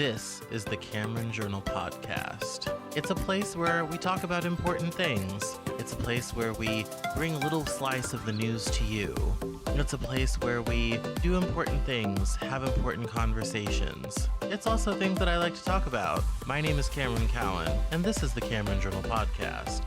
This is the Cameron Journal Podcast. It's a place where we talk about important things. It's a place where we bring a little slice of the news to you. It's a place where we do important things, have important conversations. It's also things that I like to talk about. My name is Cameron Cowan, and this is the Cameron Journal Podcast.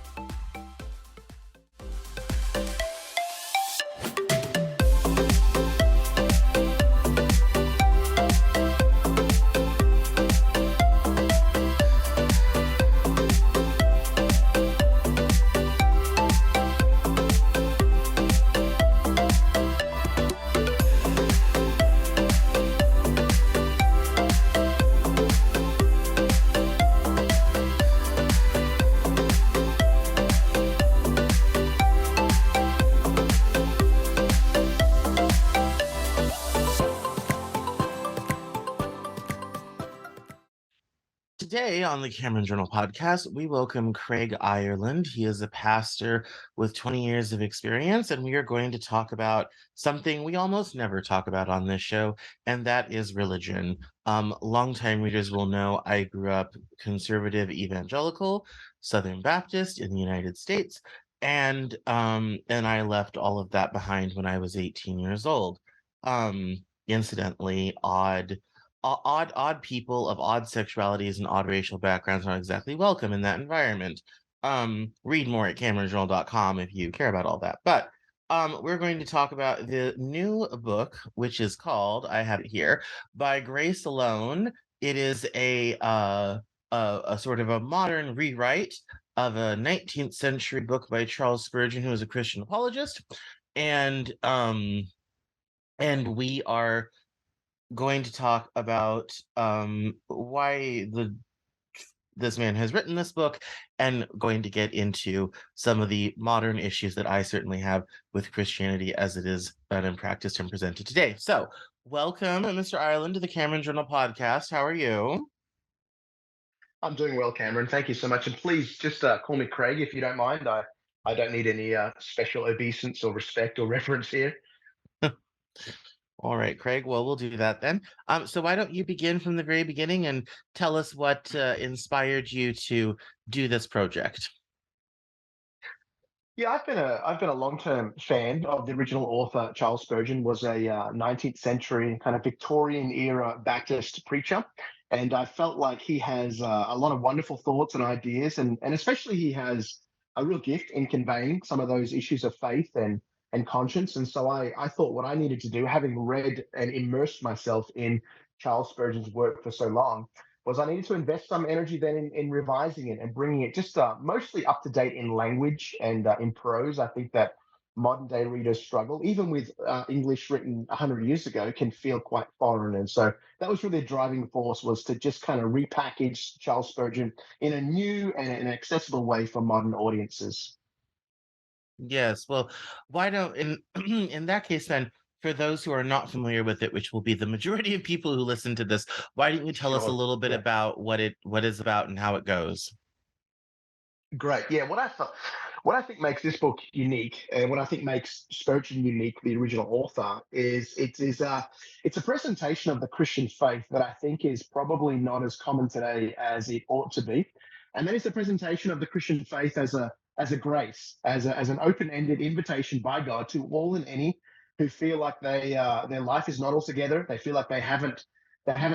Today on the Cameron Journal Podcast, we welcome Craig Ireland. He is a pastor with 20 years of experience, and we are going to talk about something we almost never talk about on this show, and that is religion. Longtime readers will know I grew up conservative evangelical, Southern Baptist in the United States, and I left all of that behind when I was 18 years old. Incidentally, odd people of odd sexualities and odd racial backgrounds are not exactly welcome in that environment. Read more at CameronJournal.com if you care about all that. But we're going to talk about the new book, which is called, I have it here, By Grace Alone. It is a sort of a modern rewrite of a 19th century book by Charles Spurgeon, who was a Christian apologist. And we are going to talk about why this man has written this book, and going to get into some of the modern issues that I certainly have with Christianity as it is done and practiced and presented today. So welcome, Mr. Ireland, to the Cameron Journal Podcast. How are you? I'm doing well, Cameron. Thank you so much. And please just call me Craig if you don't mind. I don't need any special obeisance or respect or reference here. All right, Craig. Well, we'll do that then. So why don't you begin from the very beginning and tell us what inspired you to do this project? Yeah, I've been a long-term fan of the original author. Charles Spurgeon was a 19th century kind of Victorian era Baptist preacher, and I felt like he has a lot of wonderful thoughts and ideas, and especially he has a real gift in conveying some of those issues of faith and conscience. And so I thought what I needed to do, having read and immersed myself in Charles Spurgeon's work for so long, was I needed to invest some energy then in revising it and bringing it just mostly up to date in language and in prose. I think that modern day readers struggle, even with English written 100 years ago, can feel quite foreign. And so that was really the driving force, was to just kind of repackage Charles Spurgeon in a new and an accessible way for modern audiences. Yes, well, why don't in in that case then, for those who are not familiar with it, which will be the majority of people who listen to this, why don't you tell us a Sure. little bit Yeah. about what is about and how it goes? Great. Yeah. What I think makes this book unique, and what I think makes Spurgeon unique, the original author, is it's a presentation of the Christian faith that I think is probably not as common today as it ought to be, and that is the presentation of the Christian faith as a grace, as an open-ended invitation by God to all and any who feel like their life is not all together. They feel like they haven't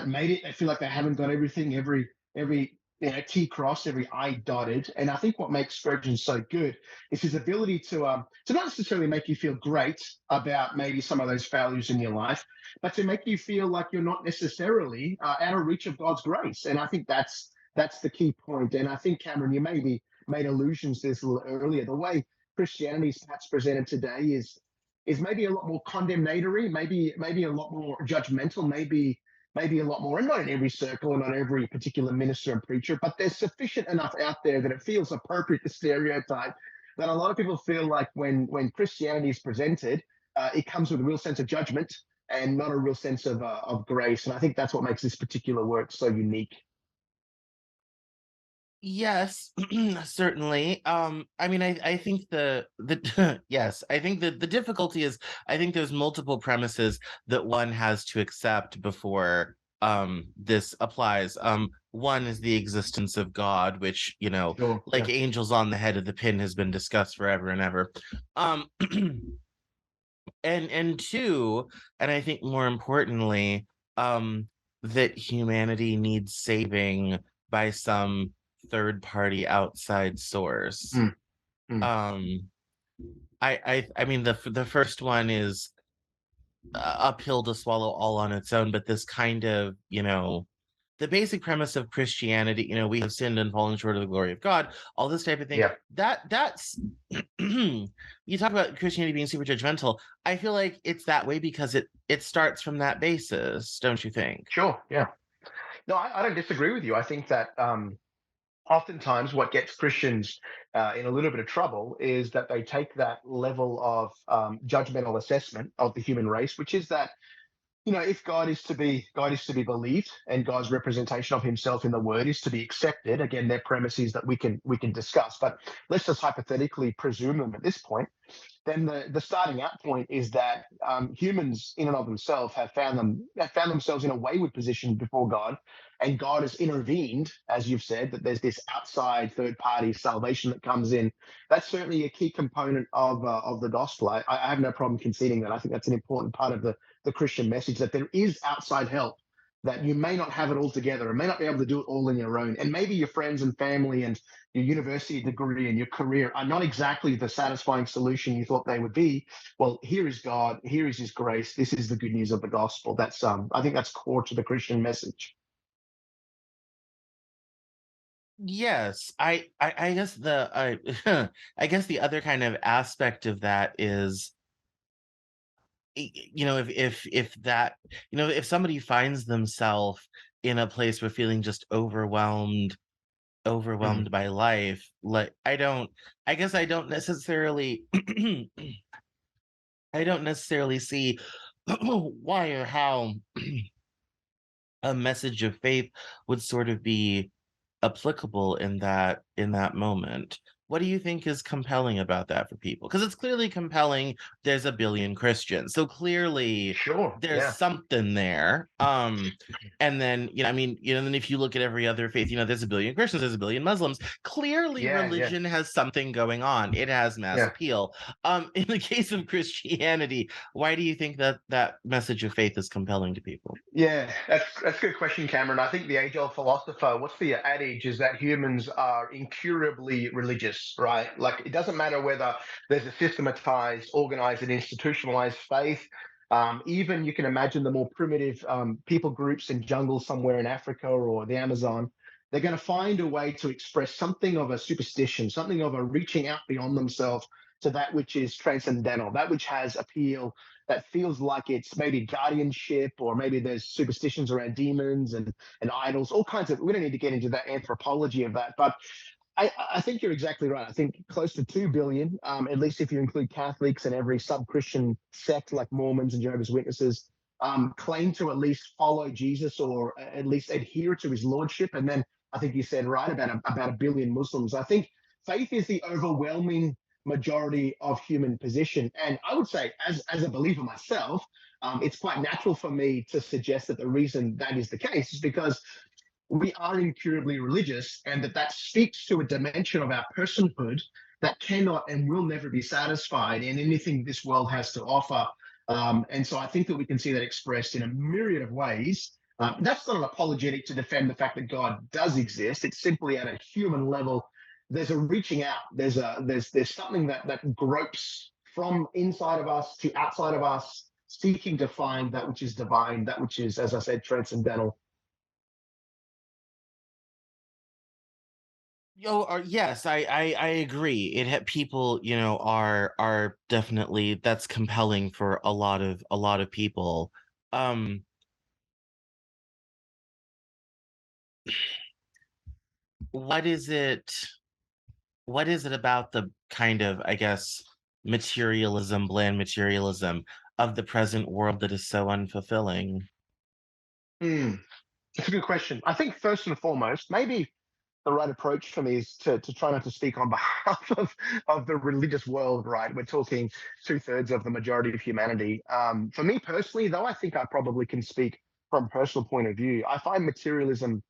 made it. They feel like they haven't got everything, every T crossed, every I dotted. And I think what makes Spurgeon so good is his ability to not necessarily make you feel great about maybe some of those failures in your life, but to make you feel like you're not necessarily out of reach of God's grace. And I think that's the key point. And I think, Cameron, you maybe made allusions to this a little earlier. The way Christianity is perhaps presented today is maybe a lot more condemnatory, maybe a lot more judgmental, maybe a lot more, and not in every circle and not every particular minister and preacher, but there's sufficient enough out there that it feels appropriate to stereotype that a lot of people feel like when Christianity is presented, it comes with a real sense of judgment and not a real sense of grace. And I think that's what makes this particular work so unique. Yes, certainly. I mean, I think the yes, I think that the difficulty is I think there's multiple premises that one has to accept before this applies. One is the existence of God, which, Sure. like Yeah. angels on the head of the pin has been discussed forever and ever. Um, and two, and I think more importantly, um, that humanity needs saving by some third party outside source. Mm, mm. Um, I mean the first one is uphill to swallow all on its own, but this kind of, the basic premise of Christianity, we have sinned and fallen short of the glory of God, all this type of thing. Yeah. That's you talk about Christianity being super judgmental. I feel like it's that way because it starts from that basis, don't you think? Sure. Yeah. No, I don't disagree with you. I think that oftentimes what gets Christians in a little bit of trouble is that they take that level of judgmental assessment of the human race, which is that, if God is to be believed, and God's representation of Himself in the Word is to be accepted. Again, they're premises that we can discuss, but let's just hypothetically presume them at this point. Then the starting out point is that humans in and of themselves have found themselves in a wayward position before God, and God has intervened, as you've said, that there's this outside third party salvation that comes in. That's certainly a key component of the gospel. I have no problem conceding that. I think that's an important part of the Christian message, that there is outside help, that you may not have it all together and may not be able to do it all on your own. And maybe your friends and family and your university degree and your career are not exactly the satisfying solution you thought they would be. Well, here is God, here is His grace. This is the good news of the gospel. That's I think that's core to the Christian message. Yes, I guess I guess the other kind of aspect of that is, if that, if somebody finds themselves in a place where feeling just Mm. overwhelmed by life, like I guess I don't necessarily I don't necessarily see why or how a message of faith would sort of be applicable in that moment. What do you think is compelling about that for people? Because it's clearly compelling. There's a billion Christians, so clearly Sure. there's Yeah. something there. And then, I mean, then if you look at every other faith, there's a billion Christians, there's a billion Muslims. Clearly, Yeah. Yeah. religion has something going on. It has mass Yeah. appeal. In the case of Christianity, why do you think that that message of faith is compelling to people? Yeah, that's a good question, Cameron. I think the age-old philosopher, what's the adage, is that humans are incurably religious, right? Like it doesn't matter whether there's a systematized, organized, and institutionalized faith. Even you can imagine the more primitive people groups in jungles somewhere in Africa or the Amazon. They're going to find a way to express something of a superstition, something of a reaching out beyond themselves to that which is transcendental, that which has appeal, that feels like it's maybe guardianship, or maybe there's superstitions around demons and idols, all kinds of. We don't need to get into that anthropology of that, but I think you're exactly right. I think close to 2 billion, at least if you include Catholics and every sub-Christian sect like Mormons and Jehovah's Witnesses, claim to at least follow Jesus, or at least adhere to His lordship. And then I think you said right about a billion Muslims. I think faith is the overwhelming majority of human position. And I would say, as a believer myself, it's quite natural for me to suggest that the reason that is the case is because we are incurably religious, and that speaks to a dimension of our personhood that cannot and will never be satisfied in anything this world has to offer. And so I think that we can see that expressed in a myriad of ways. That's not an apologetic to defend the fact that God does exist. It's simply at a human level. There's a reaching out. There's something that gropes from inside of us to outside of us, seeking to find that which is divine, that which is, as I said, transcendental. Or yes, I agree. People, are definitely, that's compelling for a lot of people. Um, what is it? What is it about the kind of, I guess, materialism, bland materialism of the present world that is so unfulfilling? Hmm. It's a good question. I think first and foremost, maybe the right approach for me is to try not to speak on behalf of the religious world, right? We're talking two-thirds of the majority of humanity. For me personally, though, I think I probably can speak from a personal point of view, I find materialism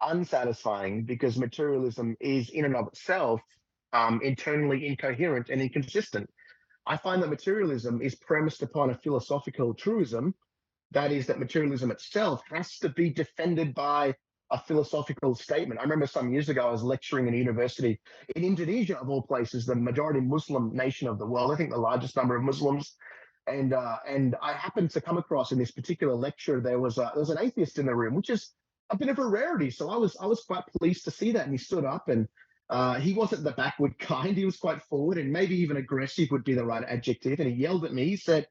unsatisfying because materialism is in and of itself internally incoherent and inconsistent. I find that materialism is premised upon a philosophical truism, that is, that materialism itself has to be defended by a philosophical statement. I remember some years ago, I was lecturing in a university in Indonesia, of all places, the majority Muslim nation of the world, I think the largest number of Muslims. And I happened to come across in this particular lecture, there was an atheist in the room, which is a bit of a rarity. So I was quite pleased to see that. And he stood up, and he wasn't the backward kind. He was quite forward, and maybe even aggressive would be the right adjective. And he yelled at me. He said,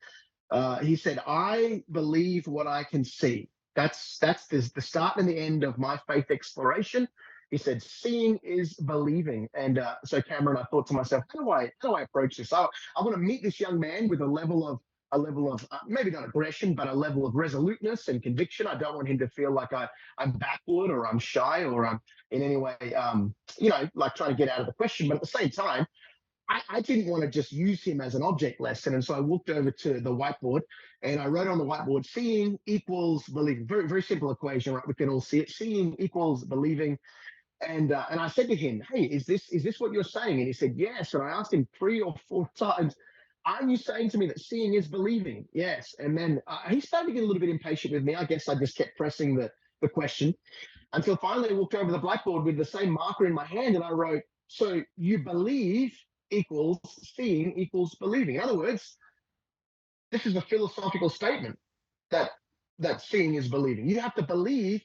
"I believe what I can see. That's the start and the end of my faith exploration." He said, "Seeing is believing." And so, Cameron, I thought to myself, how do I approach this? I want to meet this young man with a level of maybe not aggression, but a level of resoluteness and conviction. I don't want him to feel like I'm backward or I'm shy or I'm in any way, like trying to get out of the question. But at the same time, I didn't want to just use him as an object lesson. And so I walked over to the whiteboard and I wrote on the whiteboard, seeing equals believing. Very, very simple equation, right? We can all see it. Seeing equals believing. And I said to him, "Hey, is this what you're saying?" And he said, "Yes." And I asked him 3 or 4 times, "Are you saying to me that seeing is believing?" "Yes." And then he started to get a little bit impatient with me. I guess I just kept pressing the question until finally I walked over the blackboard with the same marker in my hand and I wrote, "So you believe equals seeing equals believing." In other words, this is a philosophical statement that seeing is believing. You have to believe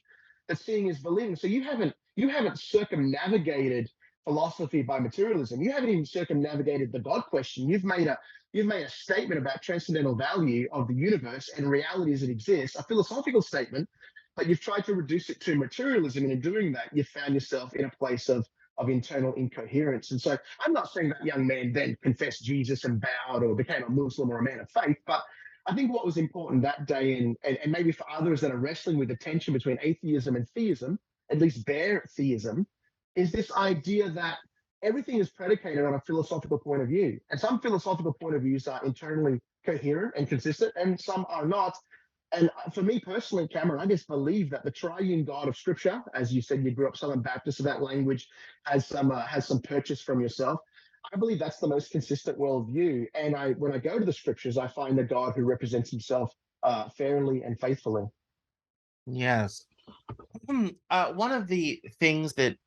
that seeing is believing. So you haven't circumnavigated philosophy by materialism. You haven't even circumnavigated the God question. You've made a statement about transcendental value of the universe and reality as it exists, a philosophical statement, but you've tried to reduce it to materialism. And in doing that, you've found yourself in a place of internal incoherence. And so I'm not saying that young man then confessed Jesus and bowed or became a Muslim or a man of faith, but I think what was important that day, and maybe for others that are wrestling with the tension between atheism and theism, at least bare theism, is this idea that everything is predicated on a philosophical point of view. And some philosophical point of views are internally coherent and consistent, and some are not. And for me personally, Cameron, I just believe that the triune God of Scripture, as you said, you grew up Southern Baptist, so that language has some purchase from yourself. I believe that's the most consistent worldview. And when I go to the Scriptures, I find a God who represents Himself fairly and faithfully. Yes. One of the things that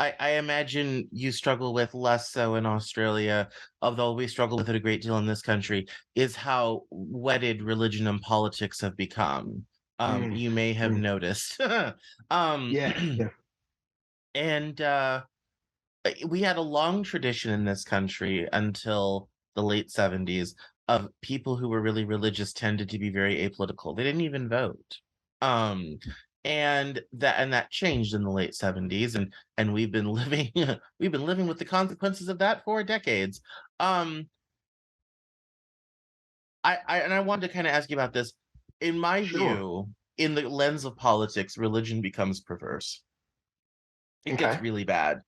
I imagine you struggle with less so in Australia, although we struggle with it a great deal in this country, is how wedded religion and politics have become. Mm, You may have mm. noticed. um, Yeah, yeah. and we had a long tradition in this country until the late 70s of people who were really religious tended to be very apolitical. They didn't even vote. Um, and that changed in the late 70s, and we've been living we've been living with the consequences of that for decades. Um, I wanted to kind of ask you about this. In my Sure. view, in the lens of politics, religion becomes perverse. It gets Okay. really bad.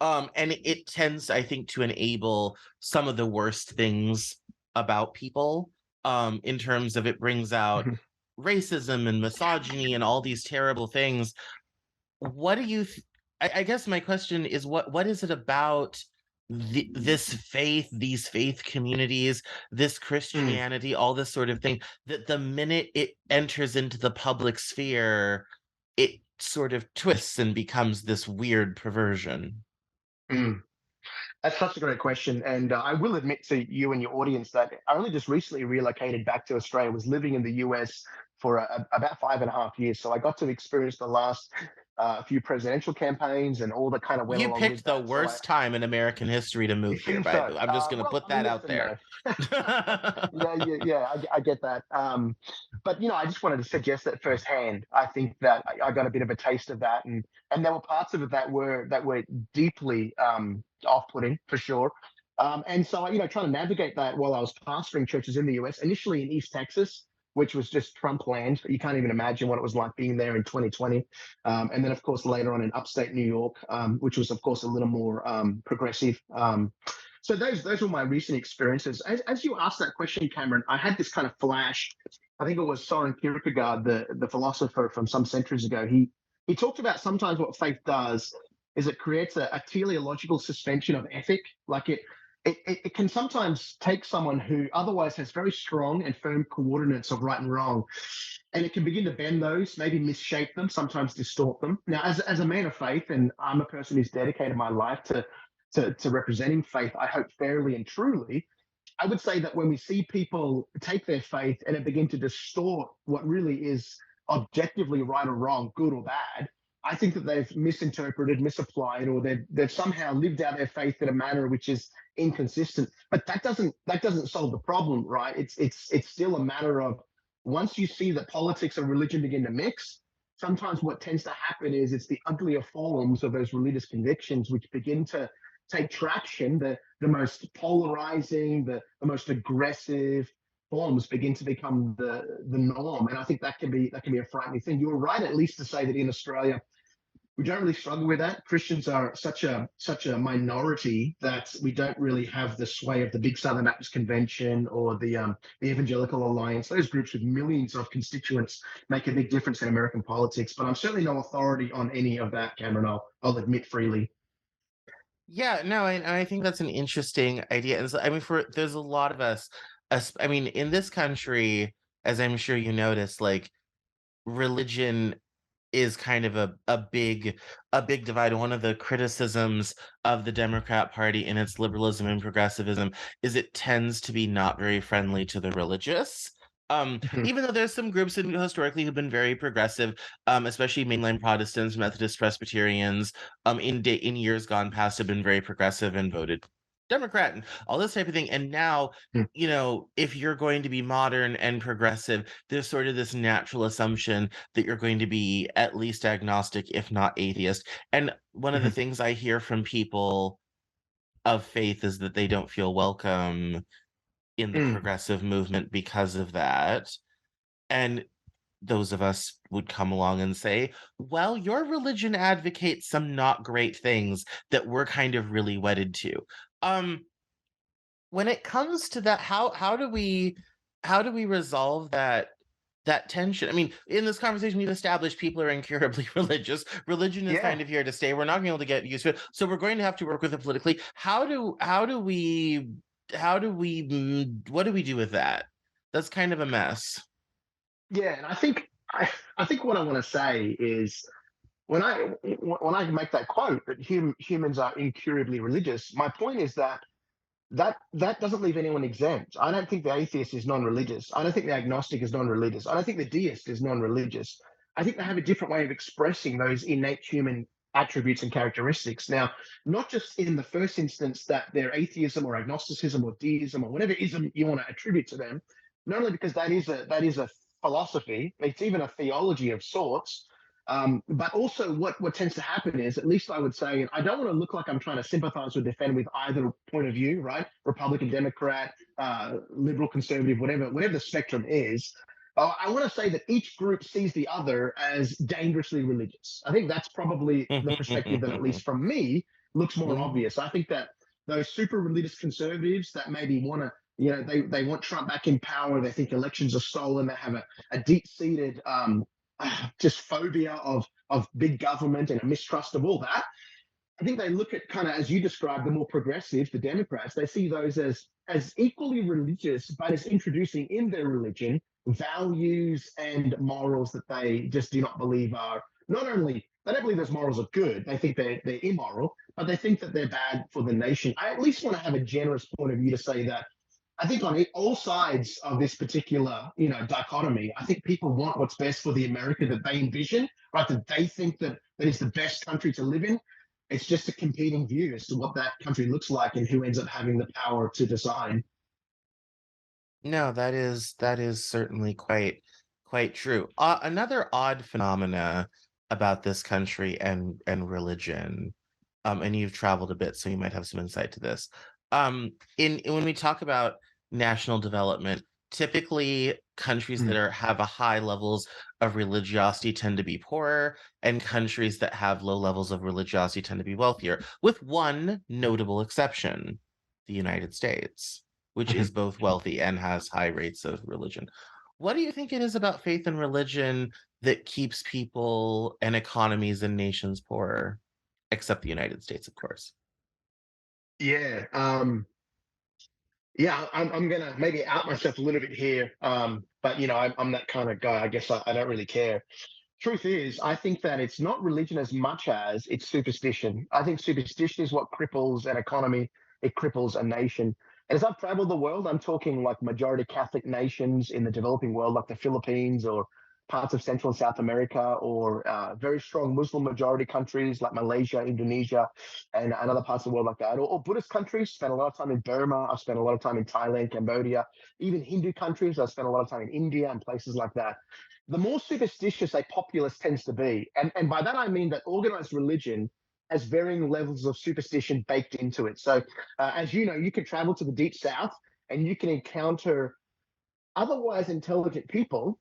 And it tends, I think, to enable some of the worst things about people, in terms of it brings out Mhm. racism and misogyny and all these terrible things. What do you I guess my question is, what is it about this faith, these faith communities, this Mm, Christianity, all this sort of thing, that the minute it enters into the public sphere, it sort of twists and becomes this weird perversion? mm. That's such a great question. And I will admit to you and your audience that I only just recently relocated back to Australia, was living in the US for about 5.5 years. So I got to experience the last few presidential campaigns and all that kind of went You along with picked the that. So worst time in American history to you move here, think by so? the way. I'm just going to Well, put I mean, that out listen, there. no. Yeah, yeah, yeah. I get that. But I just wanted to suggest that firsthand. I think that I got a bit of a taste of that, and there were parts of it that were deeply off-putting for sure. And so, trying to navigate that while I was pastoring churches in the US, initially in East Texas, which was just Trump land. You can't even imagine what it was like being there in 2020. And then, of course, later on in upstate New York, which was, of course, a little more progressive. So those were my recent experiences. As you asked that question, Cameron, I had this kind of flash. I think it was Soren Kierkegaard, the philosopher from some centuries ago. He talked about sometimes what faith does is it creates a teleological suspension of ethic. Like it can sometimes take someone who otherwise has very strong and firm coordinates of right and wrong, and it can begin to bend those, maybe misshape them, sometimes distort them. Now, as a man of faith, and I'm a person who's dedicated my life to representing faith, I hope fairly and truly. I would say that when we see people take their faith and it begin to distort what really is objectively right or wrong, good or bad, I think that they've misinterpreted, misapplied, or they've somehow lived out their faith in a manner which is inconsistent. But that doesn't solve the problem, right? It's still a matter of, once you see that politics and religion begin to mix, sometimes what tends to happen is it's the uglier forms of those religious convictions which begin to take traction. The most polarizing, the most aggressive forms begin to become the norm, and I think that can be a frightening thing. You were right, at least, to say that in Australia we don't really struggle with that. Christians are such a minority that we don't really have the sway of the big Southern Baptist Convention or the Evangelical Alliance. Those groups with millions of constituents make a big difference in American politics. But I'm certainly no authority on any of that, Cameron. I'll admit freely. Yeah, no, I think that's an interesting idea. And so, I mean, for there's a lot of us, I mean, in this country, as I'm sure you noticed, like religion is kind of a big divide. One of the criticisms of the Democrat Party in its liberalism and progressivism is it tends to be not very friendly to the religious. Even though there's some groups historically who've been very progressive, especially mainline Protestants, Methodist, Presbyterians, in years gone past have been very progressive and voted Democrat and all this type of thing. And now, if you're going to be modern and progressive, there's sort of this natural assumption that you're going to be at least agnostic, if not atheist. And one of the things I hear from people of faith is that they don't feel welcome in the progressive movement because of that. And those of us would come along and say, well, your religion advocates some not great things that we're kind of really wedded to. Um, when it comes to that, how do we resolve that tension? I mean, in this conversation, we've established people are incurably religious. Religion is Yeah. kind of here to stay. We're not going to be able to get used to it. So we're going to have to work with it politically. What do we do with that? That's kind of a mess. Yeah, and I think what I want to say is, when I make that quote that humans are incurably religious, my point is that doesn't leave anyone exempt. I don't think the atheist is non-religious. I don't think the agnostic is non-religious. I don't think the deist is non-religious. I think they have a different way of expressing those innate human attributes and characteristics. Now, not just in the first instance that they're atheism or agnosticism or deism or whatever ism you want to attribute to them, not only because that is a philosophy, it's even a theology of sorts. But also, what tends to happen is, at least I would say, and I don't want to look like I'm trying to sympathize or defend with either point of view, right? Republican, Democrat, liberal, conservative, whatever the spectrum is. I want to say that each group sees the other as dangerously religious. I think that's probably the perspective that, at least from me, looks more obvious. I think that those super religious conservatives that maybe want to, they want Trump back in power. They think elections are stolen. They have a deep seated just phobia of big government and a mistrust of all that. I think they look at, kind of as you described, the more progressives, the Democrats. They see those as equally religious, but as introducing in their religion values and morals that they just do not believe are, not only they don't believe those morals are good. They think they're immoral, but they think that they're bad for the nation. I at least want to have a generous point of view to say that I think on all sides of this particular, dichotomy, I think people want what's best for the America that they envision, right? That they think that is the best country to live in. It's just a competing view as to what that country looks like and who ends up having the power to decide. No, that is certainly quite true. Another odd phenomena about this country and religion, and you've traveled a bit, so you might have some insight to this. In when we talk about national development, typically countries that Mm, have a high levels of religiosity tend to be poorer, and countries that have low levels of religiosity tend to be wealthier, with one notable exception, the United States, which is mhm. both wealthy and has high rates of religion. What do you think it is about faith and religion that keeps people and economies and nations poorer? Except the United States, of course. Yeah, yeah, I'm gonna maybe out myself a little bit here, but I'm that kind of guy. I guess I don't really care. Truth is, I think that it's not religion as much as it's superstition. I think superstition is what cripples an economy, it cripples a nation. And as I've traveled the world, I'm talking like majority Catholic nations in the developing world, like the Philippines or parts of Central and South America, or very strong Muslim majority countries like Malaysia, Indonesia, and other parts of the world like that, or Buddhist countries. Spent a lot of time in Burma. I've spent a lot of time in Thailand, Cambodia, even Hindu countries. I've spent a lot of time in India and places like that. The more superstitious a populace tends to be, and by that I mean that organized religion has varying levels of superstition baked into it. So, as you know, you can travel to the deep south and you can encounter otherwise intelligent people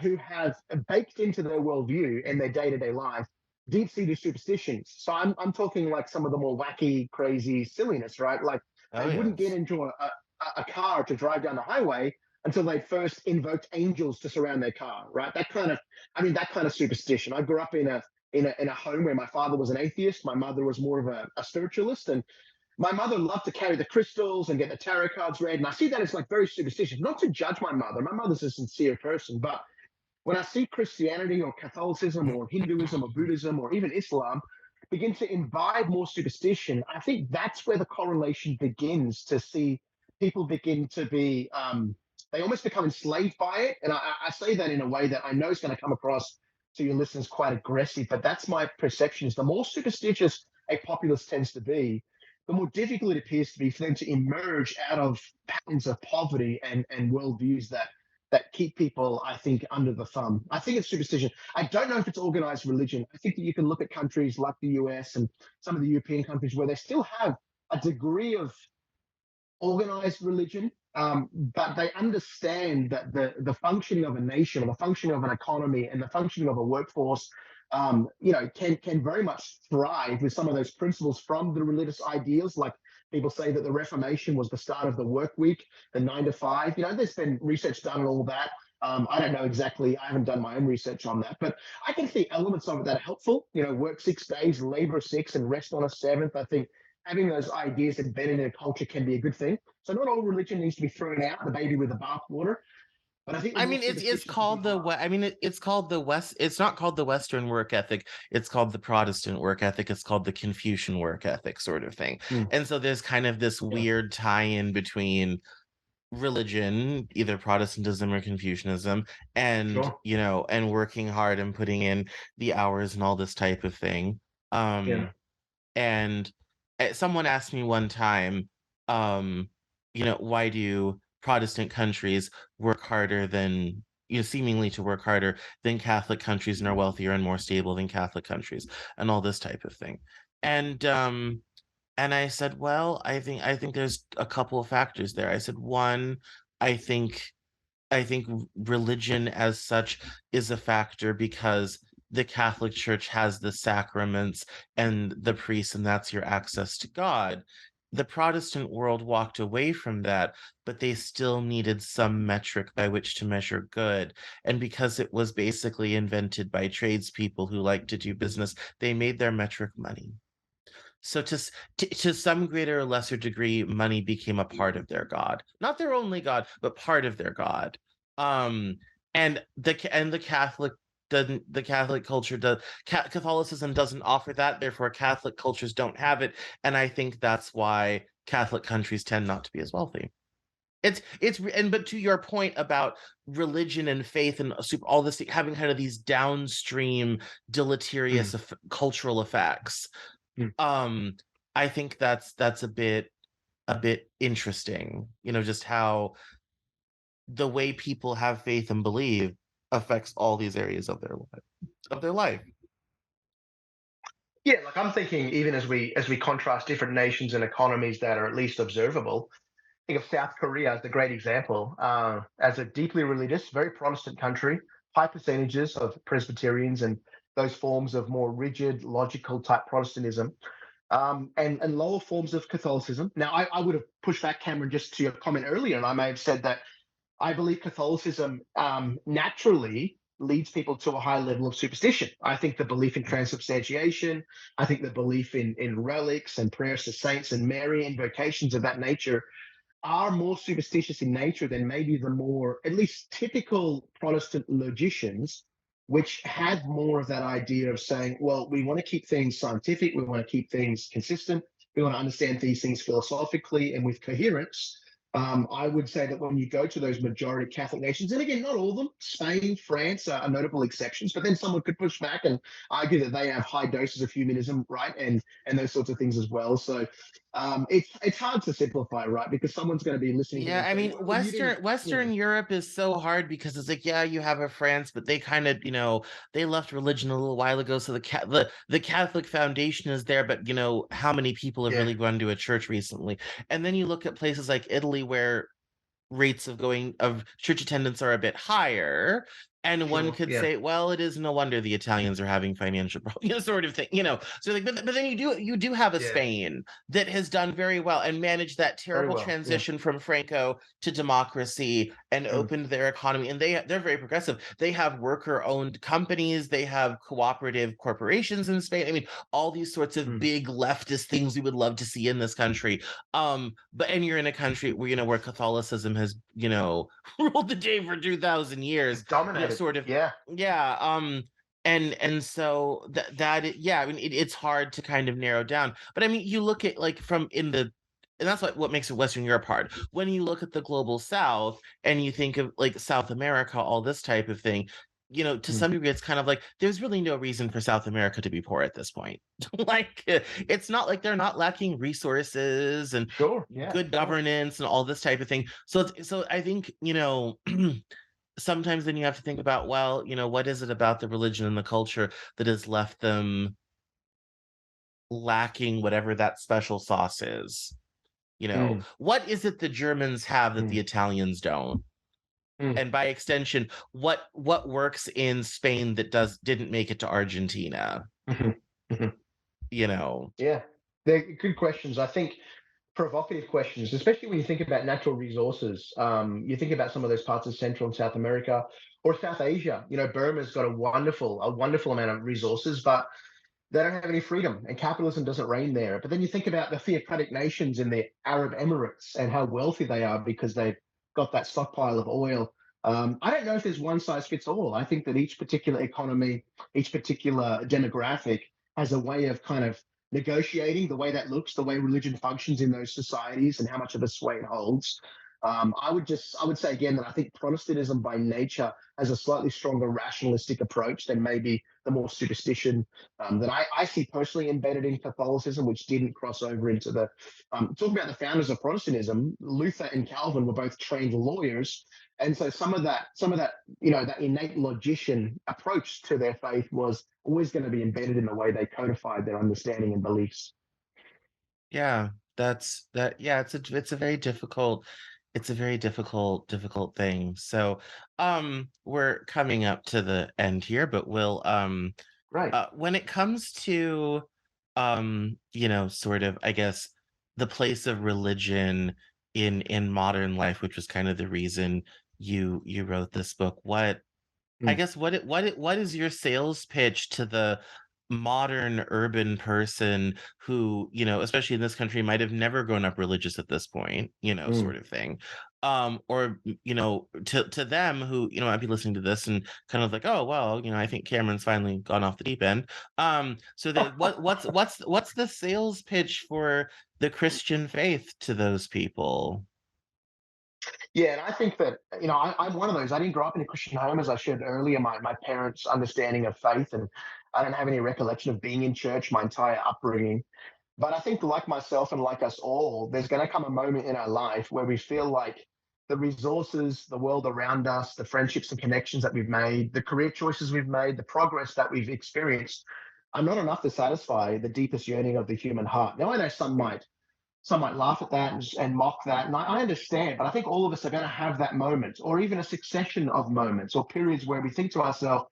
who have baked into their worldview and their day-to-day life deep-seated superstitions. So I'm talking like some of the more wacky, crazy silliness, right? Like Oh they wouldn't get yes. into a car to drive down the highway until they first invoked angels to surround their car, right? That kind of superstition. I grew up in a home where my father was an atheist, my mother was more of a spiritualist, and my mother loved to carry the crystals and get the tarot cards read. And I see that as like very superstitious, not to judge my mother. My mother's a sincere person. But when I see Christianity or Catholicism or Hinduism or Buddhism or even Islam begin to imbibe more superstition, I think that's where the correlation begins to see people begin to be, they almost become enslaved by it. And I say that in a way that I know is going to come across to your listeners quite aggressive, but that's my perception is the more superstitious a populace tends to be, the more difficult it appears to be for them to emerge out of patterns of poverty and worldviews that keep people, I think, under the thumb. I think it's superstition. I don't know if it's organized religion. I think that you can look at countries like the US and some of the European countries where they still have a degree of organized religion, but they understand that the functioning of a nation, or the functioning of an economy, and the functioning of a workforce, can very much thrive with some of those principles from the religious ideals. Like people say that the Reformation was the start of the work week, the 9 to 5. There's been research done on all that. I don't know exactly. I haven't done my own research on that, but I can see elements of it that are helpful. Work 6 days, labor six, and rest on a seventh. I think having those ideas embedded in a culture can be a good thing. So not all religion needs to be thrown out, the baby with the bathwater. But I think the I more mean, it's superstitious that called we the are, it's called the West. It's not called the Western work ethic. It's called the Protestant work ethic. It's called the Confucian work ethic, sort of thing. mm, And so there's kind of this yeah, weird tie-in between religion, either Protestantism or Confucianism, and sure, and working hard and putting in the hours and all this type of thing. yeah, Um, and someone asked me one time, um, why do Protestant countries work harder than, seemingly to work harder than Catholic countries and are wealthier and more stable than Catholic countries and all this type of thing. And and I said, well, I think there's a couple of factors there. I said, one, I think I think religion as such is a factor because the Catholic Church has the sacraments and the priests, and that's your access to God. The Protestant world walked away from that, but they still needed some metric by which to measure good. And because it was basically invented by tradespeople who like to do business, they made their metric money. So to some greater or lesser degree, money became a part of their god, not their only god, but part of their god. Um, and the Catholic doesn't the Catholic culture does Catholicism doesn't offer that. Therefore, Catholic cultures don't have it, and I think that's why Catholic countries tend not to be as wealthy. But to your point about religion and faith and all this having kind of these downstream mm, deleterious cultural effects, mm. um, I think that's a bit interesting, just how the way people have faith and believe affects all these areas of their life. Yeah. Like I'm thinking, even as we contrast different nations and economies that are at least observable, think of South Korea as the great example. As a deeply religious, very Protestant country, high percentages of Presbyterians and those forms of more rigid, logical type Protestantism, and lower forms of Catholicism. Now, I would have pushed back, Cameron, just to your comment earlier, and I may have said that I believe Catholicism naturally leads people to a high level of superstition. I think the belief in transubstantiation, I think the belief in relics and prayers to saints and Mary, invocations of that nature are more superstitious in nature than maybe the more, at least typical Protestant logicians, which had more of that idea of saying, well, we want to keep things scientific, we want to keep things consistent, we want to understand these things philosophically and with coherence. I would say that when you go to those majority Catholic nations, and again, not all of them, Spain, France are notable exceptions, but then someone could push back and argue that they have high doses of humanism, right, and those sorts of things as well. So it's hard to simplify, right? Because someone's going to be listening to Yeah, them I saying, mean, "Well, you didn't," Western Europe is so hard because it's like, yeah, you have a France, but they kind of, they left religion a little while ago, so the Catholic foundation is there, but how many people have yeah, really gone to a church recently? And then you look at places like Italy where rates of church attendance are a bit higher, and one sure, could yeah, say, well, it is no wonder the Italians are having financial problems, sort of thing. So like, but then you do have a yeah, Spain that has done very well and managed that very terrible well, yeah, transition from Franco to democracy and mm, opened their economy, and they're very progressive. They have worker owned companies, they have cooperative corporations in Spain. I mean, all these sorts of mm, big leftist things we would love to see in this country. But and you're in a country where where Catholicism has, ruled the day for 2,000 years, dominated, sort of. yeah, Yeah. And so yeah, I mean, it's hard to kind of narrow down. But I mean, you look at like from in the and that's what makes it Western Europe hard. When you look at the global South and you think of like South America, all this type of thing, to mm, some degree, it's kind of like there's really no reason for South America to be poor at this point. Like, it's not like they're not lacking resources and sure, yeah, good sure, governance and all this type of thing. So I think, sometimes then you have to think about, well, what is it about the religion and the culture that has left them lacking whatever that special sauce is? mm, What is it the Germans have that the mm, Italians don't? mm, And by extension, what works in Spain that didn't make it to Argentina? mhm, mhm. You know. Yeah, they're good questions. I think provocative questions, especially when you think about natural resources. You think about some of those parts of Central and South America or South Asia. Burma's got a wonderful amount of resources, but they don't have any freedom and capitalism doesn't reign there. But then you think about the theocratic nations in the Arab Emirates and how wealthy they are because they've got that stockpile of oil. I don't know if there's one size fits all. I think that each particular economy, each particular demographic has a way of kind of negotiating the way that looks, the way religion functions in those societies, and how much of a sway it holds. I would say again that I think Protestantism by nature has a slightly stronger rationalistic approach than maybe the more superstition that I see personally embedded in Catholicism, which didn't cross over into the. Talking about the founders of Protestantism, Luther and Calvin were both trained lawyers, and so some of that, that innate logician approach to their faith was always going to be embedded in the way they codified their understanding and beliefs. Yeah, that's that. Yeah, it's a very difficult thing. So, we're coming up to the end here, but we'll Right. when it comes to sort of, I guess, the place of religion in modern life, which was kind of the reason you wrote this book. I Mm, guess what is your sales pitch to the modern urban person who, especially in this country, might have never grown up religious at this point, mm. sort of thing. Or to them who, might be listening to this and kind of like, oh well, I think Cameron's finally gone off the deep end. So that what's the sales pitch for the Christian faith to those people? Yeah, and I think that I'm one of those. I didn't grow up in a Christian home, as I shared earlier. My parents' understanding of faith, and I don't have any recollection of being in church my entire upbringing. But I think, like myself and like us all, there's going to come a moment in our life where we feel like the resources, the world around us, the friendships and connections that we've made, the career choices we've made, the progress that we've experienced are not enough to satisfy the deepest yearning of the human heart. Now, I know some might laugh at that and mock that. And I understand, but I think all of us are going to have that moment or even a succession of moments or periods where we think to ourselves,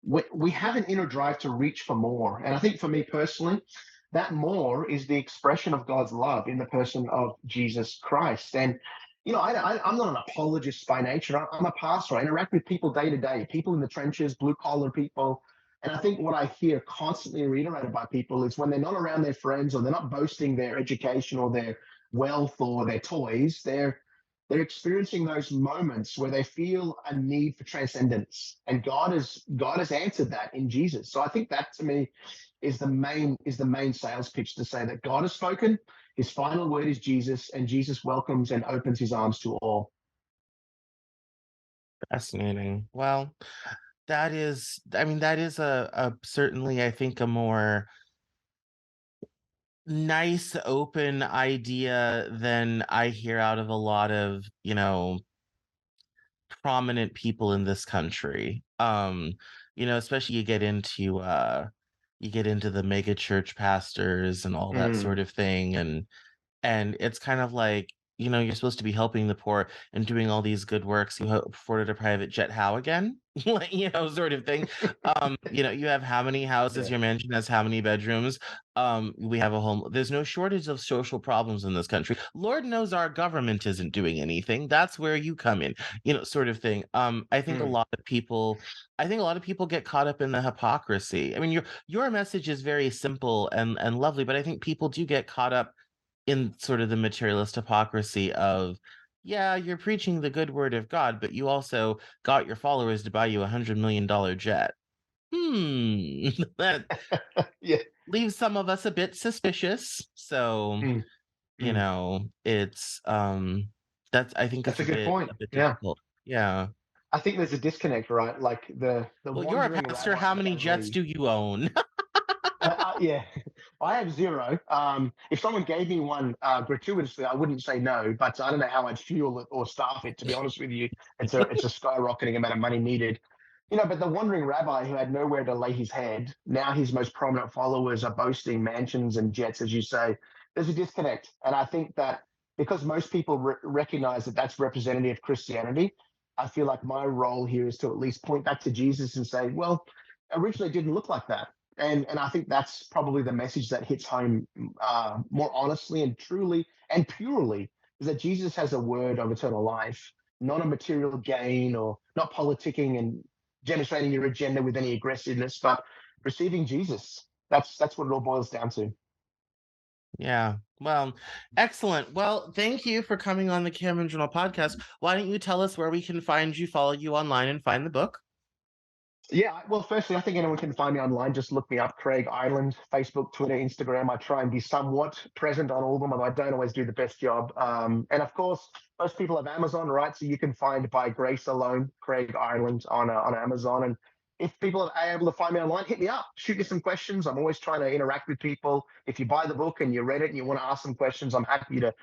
we have an inner drive to reach for more. And I think for me personally, that more is the expression of God's love in the person of Jesus Christ. And I'm not an apologist by nature. I'm a pastor. I interact with people day to day, people in the trenches, blue collar people. And I think what I hear constantly reiterated by people is when they're not around their friends or they're not boasting their education or their wealth or their toys, they're experiencing those moments where they feel a need for transcendence. And God has answered that in Jesus. So I think that to me is the main sales pitch, to say that God has spoken, his final word is Jesus, and Jesus welcomes and opens his arms to all. Fascinating. Well, that is a certainly, I think, a more nice open idea than I hear out of a lot of, prominent people in this country. Especially you get into the mega church pastors and all that Mm. sort of thing, and it's kind of like, you're supposed to be helping the poor and doing all these good works. You afforded a private jet, how again? Like, sort of thing. You have how many houses? Yeah. Your mansion has how many bedrooms? We have a home. There's no shortage of social problems in this country. Lord knows our government isn't doing anything. That's where you come in, sort of thing. Mm. I think a lot of people get caught up in the hypocrisy. I mean, your message is very simple and lovely, but I think people do get caught up in sort of the materialist hypocrisy of, yeah, you're preaching the good word of God, but you also got your followers to buy you $100 million jet. That Yeah. leaves some of us a bit suspicious. So, Mm. Mm. it's that's I think That's it's a good point. a bit Yeah. difficult. Yeah. I think there's a disconnect, right? Like the Well, you're a wandering pastor. rabbi How who many had jets leave. do you own? Yeah, I have zero. If someone gave me one gratuitously, I wouldn't say no. But I don't know how I'd fuel it or staff it. To be honest with you, it's a skyrocketing amount of money needed. But the wandering rabbi who had nowhere to lay his head, now his most prominent followers are boasting mansions and jets, as you say. There's a disconnect, and I think that because most people recognize that that's representative of Christianity, I feel like my role here is to at least point back to Jesus and say, well, originally it didn't look like that. And I think that's probably the message that hits home more honestly and truly and purely, is that Jesus has a word of eternal life, not a material gain or not politicking and demonstrating your agenda with any aggressiveness, but receiving Jesus. That's what it all boils down to. Yeah. Well, excellent. Well, thank you for coming on the Cameron Journal podcast. Why don't you tell us where we can find you, follow you online, and find the book? Yeah, well, firstly, I think anyone can find me online. Just look me up, Craig Ireland, Facebook, Twitter, Instagram. I try and be somewhat present on all of them, although I don't always do the best job. And of course, most people have Amazon, right? So you can find By Grace Alone, Craig Ireland on Amazon. And if people are able to find me online, hit me up, shoot me some questions. I'm always trying to interact with people. If you buy the book and you read it and you want to ask some questions, I'm happy to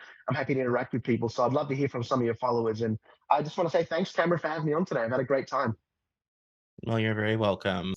interact with people. So I'd love to hear from some of your followers. And I just want to say thanks, Cameron, for having me on today. I've had a great time. Well, you're very welcome.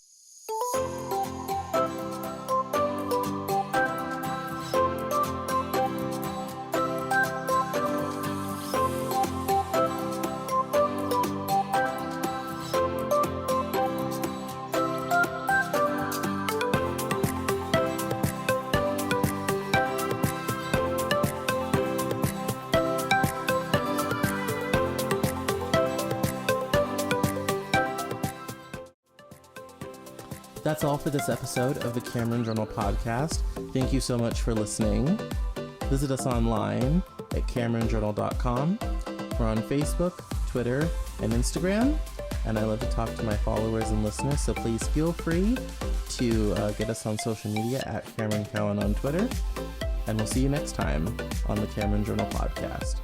That's all for this episode of the Cameron Journal podcast. Thank you so much for listening. Visit us online at CameronJournal.com. We're on Facebook, Twitter, and Instagram, and I love to talk to my followers and listeners, so please feel free to get us on social media at Cameron Cowan on Twitter, and we'll see you next time on the Cameron Journal podcast.